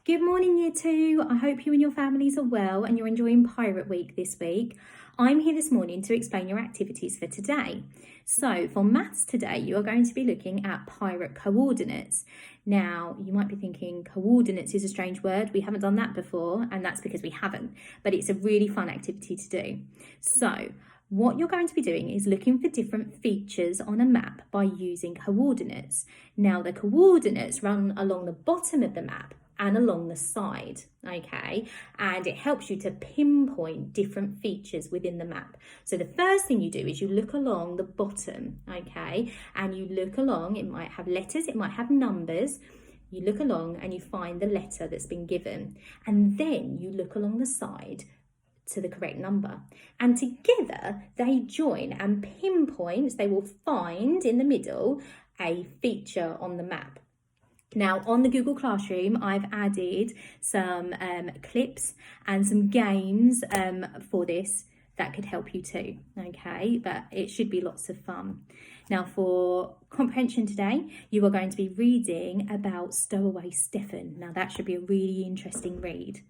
Good morning, Year 2. I hope you and your families are well and you're enjoying Pirate Week this week. I'm here this morning to explain your activities for today. So for maths today, you are going to be looking at pirate coordinates. Now, you might be thinking coordinates is a strange word. We haven't done that before, and that's because we haven't, but it's a really fun activity to do. So what you're going to be doing is looking for different features on a map by using coordinates. Now, the coordinates run along the bottom of the map and along the side, okay? And it helps you to pinpoint different features within the map. So the first thing you do is you look along the bottom, okay? And you look along, it might have letters, it might have numbers. You look along and you find the letter that's been given. And then you look along the side to the correct number. And together they join and pinpoint, they will find in the middle a feature on the map. Now on the Google Classroom, I've added some clips and some games for this that could help you too, okay? But it should be lots of fun. Now for comprehension today, you are going to be reading about Stowaway Stephen. Now that should be a really interesting read.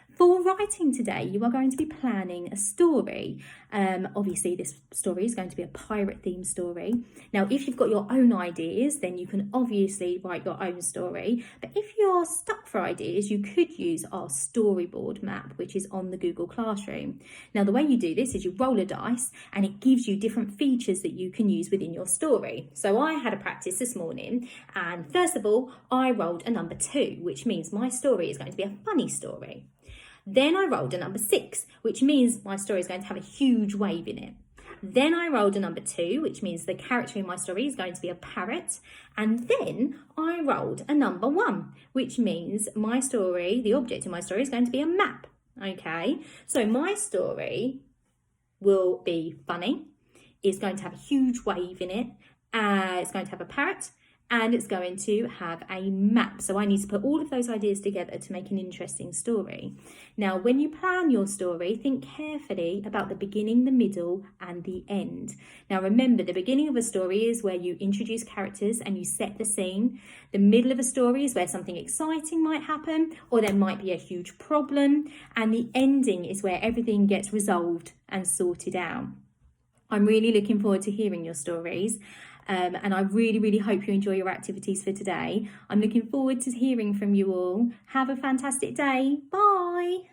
For writing today, you are going to be planning a story. Obviously, this story is going to be a pirate-themed story. Now, if you've got your own ideas, then you can obviously write your own story. But if you're stuck for ideas, you could use our storyboard map, which is on the Google Classroom. Now, the way you do this is you roll a dice, and it gives you different features that you can use within your story. So I had a practice this morning, and first of all, I rolled a number 2, which means my story is going to be a funny story. Then I rolled a number 6, which means my story is going to have a huge wave in it. Then I rolled a number 2, which means the character in my story is going to be a parrot. And then I rolled a number 1, which means my story, the object in my story is going to be a map. Okay, so my story will be funny. It's going to have a huge wave in it. It's going to have a parrot. And it's going to have a map. So I need to put all of those ideas together to make an interesting story. Now, when you plan your story, think carefully about the beginning, the middle, and the end. Now, remember, the beginning of a story is where you introduce characters and you set the scene. The middle of a story is where something exciting might happen, or there might be a huge problem. And the ending is where everything gets resolved and sorted out. I'm really looking forward to hearing your stories. And I really hope you enjoy your activities for today. I'm looking forward to hearing from you all. Have a fantastic day. Bye.